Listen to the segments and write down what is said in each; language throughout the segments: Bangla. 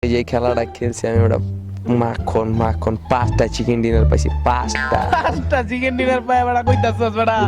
এই যে খেলাটা খেলছি আমি ওটা মাখন মাখন 5টা চিকেন ডিনার পাইছি 5টা চিকেন ডিনার পায় বেড়া কইতাছস বেড়া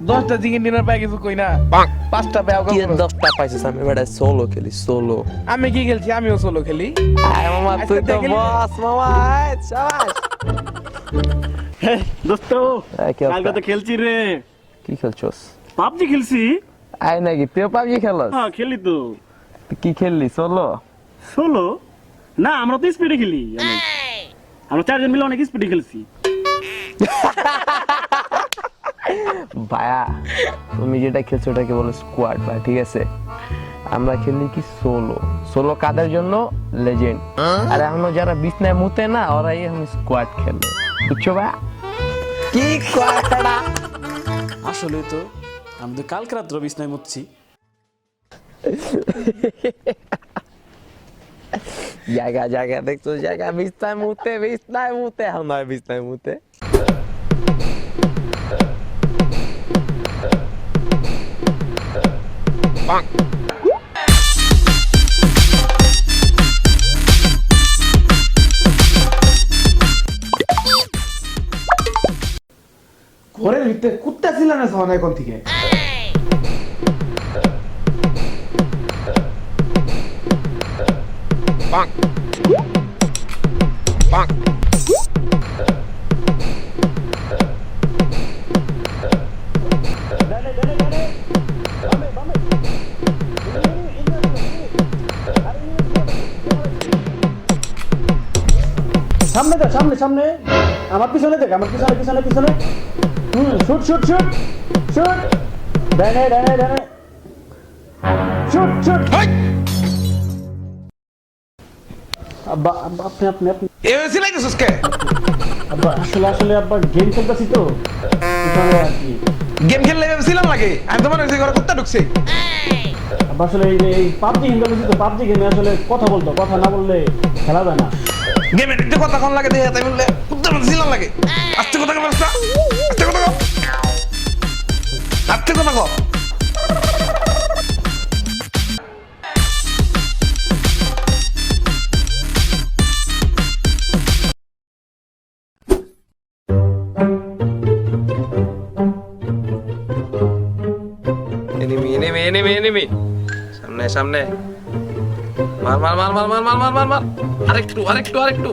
10টা চিকেন ডিনার পায় কিছু কই না 5টা পায় কি 10টা পাইছিস আমি বেটা সোলো খেলি সোলো আমি কি খেলছি আমিও সোলো খেলি আয় মামা তুই তো বস মামা আয় শাবাশ দোস্ত কালকে তো খেলছি রে। কি খেলছস? পাবজি খেলছি। আয় নাকি তুই পাবজি খেলস? হ্যাঁ খেলি তো। কি খেললি সোলো? সোলো না, আমরা তো স্পিডে খেলি। আমরা 4 জন মিলে অনেক স্পিডে খেলছি। ভাইয়া তুমি যেটা খেলছো ওটাকে বলো স্কোয়াড ভাই, ঠিক আছে? আমরা খেলি কি সোলো। সোলো কাদের জন্য? লেজেন্ড। আর এখনো যারা বিছনায় মুতে না ওরাই এখন স্কোয়াড খেলে, বুঝছো ভাই? কি স্কোয়াডটা আসলে তো আমি তো কালকে রাত্রে বিছনায় মুতছি। জায়গা জায়গা দেখছো, জায়গা বিছনায় মুতে এখন নয় বিছনায় মুতে। ঘরের ভিতরে কুত্তা ছিল না সহন এখন থেকে সামনে দেখ, সামনে সামনে আমার পিছনে দেখ, আমার পিছনে পিছনে পিছনে। Shoot shoot shoot shoot. ডানে ডানে ডানে শুট শুট। আব্বা আব্বা আপনি আপনি আপনি এ হয়েছিল কি সুস্কে আব্বা আসলে আসলে আব্বা গেম খেলতেছি তো এখানে আর কি। গেম খেললে ভেবেছিলাম লাগে আমি তোমার ওই ঘরে কুত্তা ঢুকছে আব্বা আসলে এই পাবজি গেম খেলতেছি তো, পাবজি গেমে আসলে কথা বলতো, কথা না বললে খেলা যায় না। গেমে একটু কথা কোন লাগে দেখে তাই বললে কুত্তা ঢুকছিলাম লাগে আস্তে কথা কর আস্তে কথা কর আস্তে কথা কর এনিমি এনিমি এনিমি এনিমি সামনে সামনে মার মার মার মার মার মার মার মার মার আরেকটু আরেকটু আরেকটু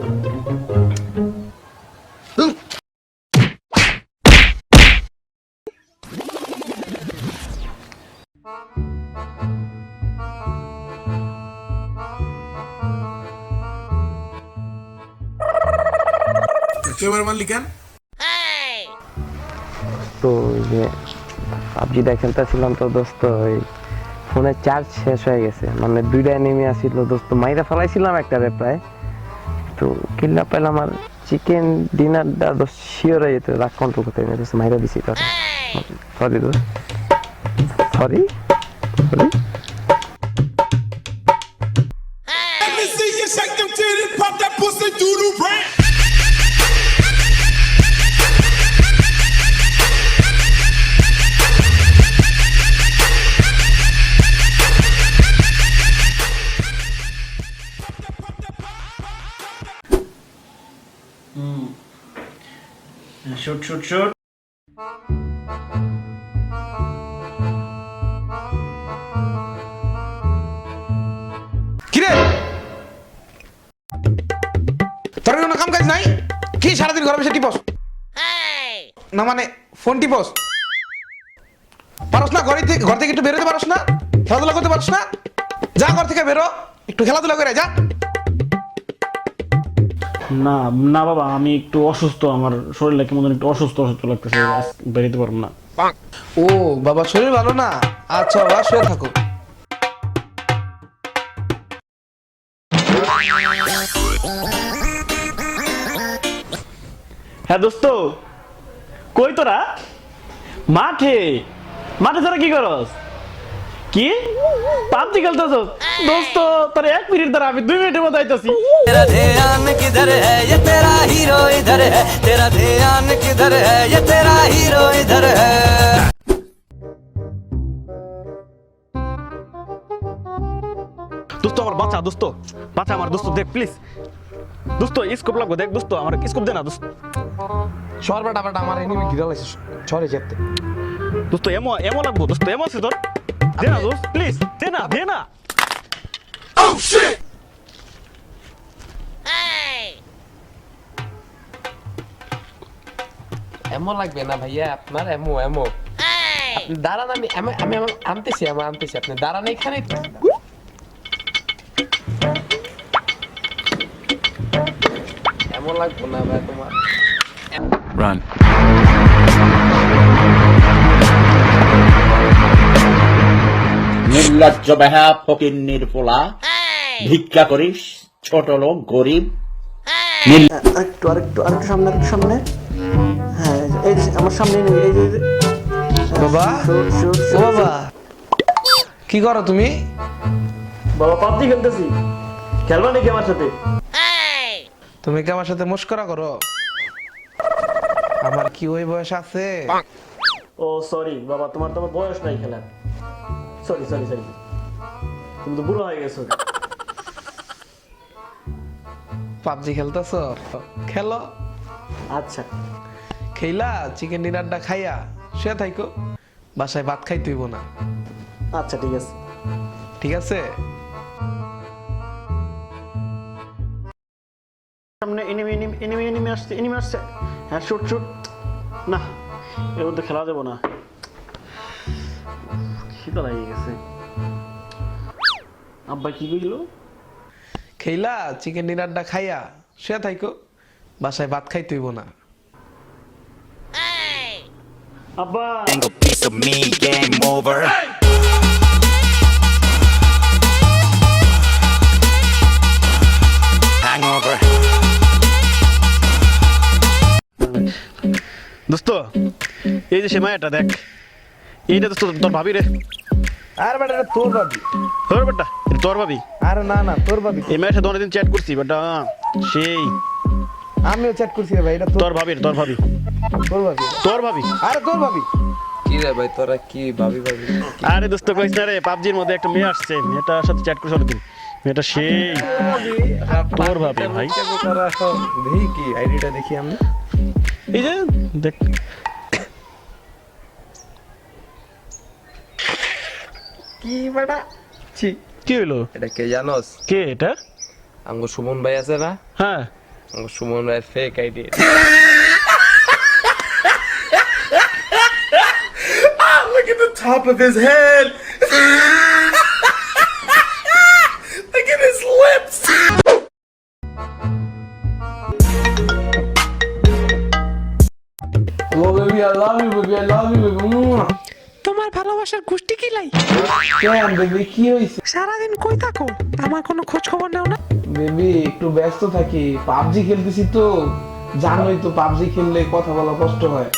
তো যে পাবজিটা খেলতেছিলাম তো দোস্ত ওই ফোনের চার্জ শেষ হয়ে গেছে, মানে 2টা এনিমি আসছিল দোস্ত, মাইরা ফেলাইছিলাম একটারে প্রায়। তো কিল্লা পেলাম আর চিকেন ডিনারটা দোস্ত শিওর হয়ে যেত, রাগ কন্ট্রোল করতে পারি দোস্ত, মাইরা দিছি তোর। সরি দোস্ত, sorry sorry. Let me see you shake them titties, pop that pussy, do the rap. Shoot shoot shoot. কিরে তোর কোনো কাম কাজ নাই কি সারাদিন ঘরে বসে টিপস না, মানে ফোন টিপস পারস না? ঘর থেকে একটু বেরোতে পারস না? খেলাধুলা করতে পারস না? যা ঘর থেকে বেরো, একটু খেলাধুলা করে যা। না না বাবা, আমি একটু অসুস্থ, আমার শরীরটা কেমন একটু অসুস্থ অসুস্থ লাগতেছে, বেরিতে পারবো না। ও বাবা, শরীর ভালো না? আচ্ছা বাবা, শুয়ে থাকো। হ্যাঁ দোস্ত, কই তোরা? মাঠে মাঠে তোরা কি করস? কি পাবজি খেলতেছ? দোস্ত তোর 1 মিনিট দ্বারা আমি 2 মিনিটের মধ্যে আইতাছি। तेरा ध्यान किधर है ये तेरा हीरो इधर है, तेरा ध्यान किधर है ये तेरा हीरो इधर है। দোস্ত আমার বাঁচা দোস্ত, বাঁচা আমার দোস্ত, দেখ প্লিজ দোস্ত, স্কোপ লাগবে, দেখ দোস্ত, আমার স্কোপ দে না দোস্ত। সরবাটা বাট আমার এনিমি ঘিরা লাগছে ছড়ে যেতে। দোস্ত এমো এমো লাগবো দোস্ত, এমো আছে তোর, দে না দোস্ত প্লিজ, দে না দে না। এমো লাগবে না ভাইয়া আপনার, এমো এমো আপনি দাঁড়ান, আমি আমি আমি আমি আনতেছি, আমি আনতেছি, আপনি দাঁড়ান এখানেই তো। এমো লাগবে না ভাই তোমার। নির্লজ্জ বেহা ফকিন্নির পোলা, ভিক্ষা করিস, ছোট লোক গরিব। আরেকটু সামনে, আরেকটু সামনে। হ্যাঁ এই যে আমার সামনে এই যে বাবা ও বাবা কি করো তুমি? বাবা পাবজি খেলতেছি, খেলবা নাকি আমার সাথে? তুমি কি আমার সাথে মস্করা করো? আমার কি ওই বয়স আছে? ও সরি বাবা, তোমার তো বয়স নাই খেলার, সরি সরি সরি, তুমি তো বুড়ো হয়ে গেছো। পাবজি খেলতেছো? খেলো। আচ্ছা খেলা চিকেন ডিনারটা খাইয়া শুয়ে থাইকো, বাসায় ভাত খাই তুইব না। আচ্ছা ঠিক আছে। ঠিক আছে? সামনে এনিমি এনিমি এনিমি এনিমি আসছে, এনিমি আসছে। হ্যাঁ শুট শুট, না এর মধ্যে খেলা যাবো না, খিদা লাগিয়ে গেছে। আব্বা কি কইলো? খেলা চিকেন ডিনারটা খাইয়া শুয়ে থাইকো, বাসায় ভাত খাই তুইব না। আব্বা Single piece of me, game over. Hangover. দোস্ত এই যে সে মায়াটা দেখ, এইটা দোস্ত তোর ভাবি রে। আর বেটা এটা তোর ভাবি? তোর বেটা এটা তোর ভাবি? আর না না তোর ভাবি। এই মেয়ের সাথে অনেকদিন চ্যাট করছি বেটা, সেই আমিও চ্যাট করছি রে ভাই, এটা তোর ভাবি, তোর ভাবি, তোর ভাবি। তোর ভাবি। আরে তোর ভাবি? কি রে ভাই তোরা কি ভাবি ভাবি? আরে দোস্ত কইস না রে, পাবজির মধ্যে একটা মেয়ে আসছে, মেয়েটার সাথে চ্যাট করছ অনেকদিন, মেয়েটা সেই তোর ভাবি ভাই। দেখি কি আইডিটা দেখি আমি। এই যে দেখ, কি বেটা ছি, কি হইলো? এটা কে জানোস? কে এটা? আমগো সুমন ভাই আছে না, হ্যাঁ আমগো সুমন ভাইয়ের fake ID. Look at the top of his head. Look at his lips. Oh baby I love you baby, I love you baby. তোমার ভালোবাসার গোষ্ঠী কি লাই? কেন বেবি কি হইছে? সারাদিন কই থাকো, আমার কোনো খোঁজ খবর নাও না? বেবি একটু ব্যস্ত থাকি, পাবজি খেলতেছি তো, জানোই তো পাবজি খেললে কথা বলা কষ্ট হয়।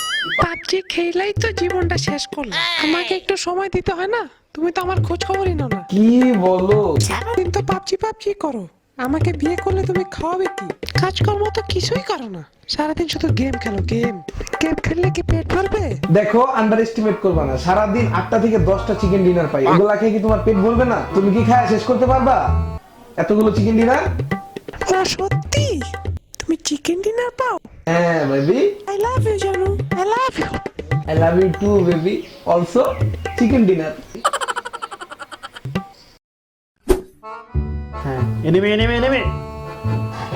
পাবজি খেলাই তো জীবনটা শেষ করলে, আমাকে একটু সময় দিতে হয় না? তুমি তো আমার খোঁজ খবরই নাও না, কি বলো? সারাদিন তো পাবজি পাবজি করো। আমাকে বিয়ে করলে তুমি খাওয়াবে কি? কাজকর্ম তো কিছুই করো না, সারাদিন শুধু গেম খেলো, গেম গেম খেললে কি পেট ভরবে? দেখো আন্ডার এস্টিমেট করবা না, সারাদিন 8টা থেকে 10টা চিকেন ডিনার পাই, এগুলা খেয়ে কি তোমার পেট ভরবে না? তুমি কি খায় শেষ করতে পারবা এতগুলো চিকেন ডিনার? ও সত্যি তুমি চিকেন ডিনার পাও? হ্যাঁ বেবি, আই লাভ ইউ জানু, I love you. I love you too baby, also chicken dinner. হ্যাঁ এনিমি এনিমি এনিমি,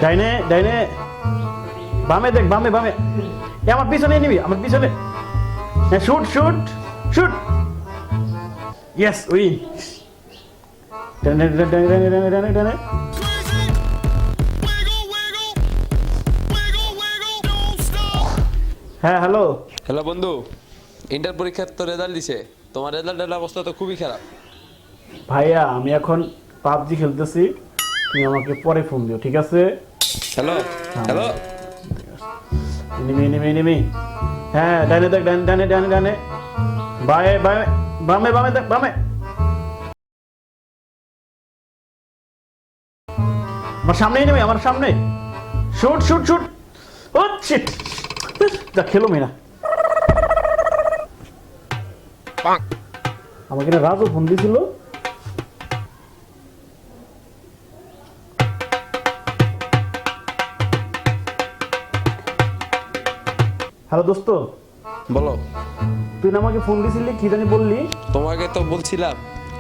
ডাইনে ডাইনে, বামে দেখ, বামে বামে, এ আমার পিছনে এনিমি, আমার পিছনে। হ্যাঁ shoot shoot shoot, yes win. ডাইনে ডাইনে ডাইনে ডাইনে ডাইনে ডাইনে। হ্যাঁ হ্যালো। হ্যালো বন্ধু, ইন্টার পরীক্ষার তো রেজাল্ট দিছে, তোমার রেজাল্টের অবস্থা তো খুবই খারাপ। ভাইয়া আমি এখন পাবজি খেলতেছি, তুমি আমাকে পরে ফোন দিও, ঠিক আছে? Hello hello, enemy enemy enemy, হ্যাঁ ডাইনে দেখ, ডাইনে ডাইনে ডাইনে ডাইনে, বামে বামে বামে বামে দেখ, বামে। আমার সামনে এনিমি, আমার সামনে। শুট শুট শুট, ও শিট, যা খেলো মেনা। আমাকে না রাজু ফোন দিয়েছিল, হ্যালো দোস্ত, বলো। তুই না আমাকে ফোন দিছিলি, কি জানি বললি? তোমাকে তো বলছিলাম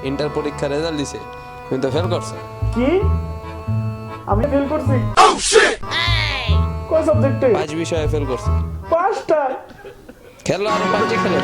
ইন্টার পরীক্ষার রেজাল্ট দিছে, তুমি তো ফেল করছো। কি? আমি ফেল করছি? কোন সাবজেক্টে? 5 বিষয়ে ফেল করছো। 5টা? খেলো আর 5 খেলো।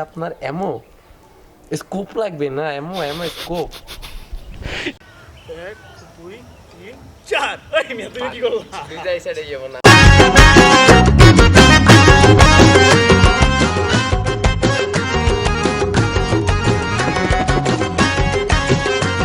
আপনার এমো স্কোপ লাগবে না? এমো এমো স্কোপ। 1 2 3 4 এই মিয়া তুমি কি করলা? দুই সাইডে যাবো না।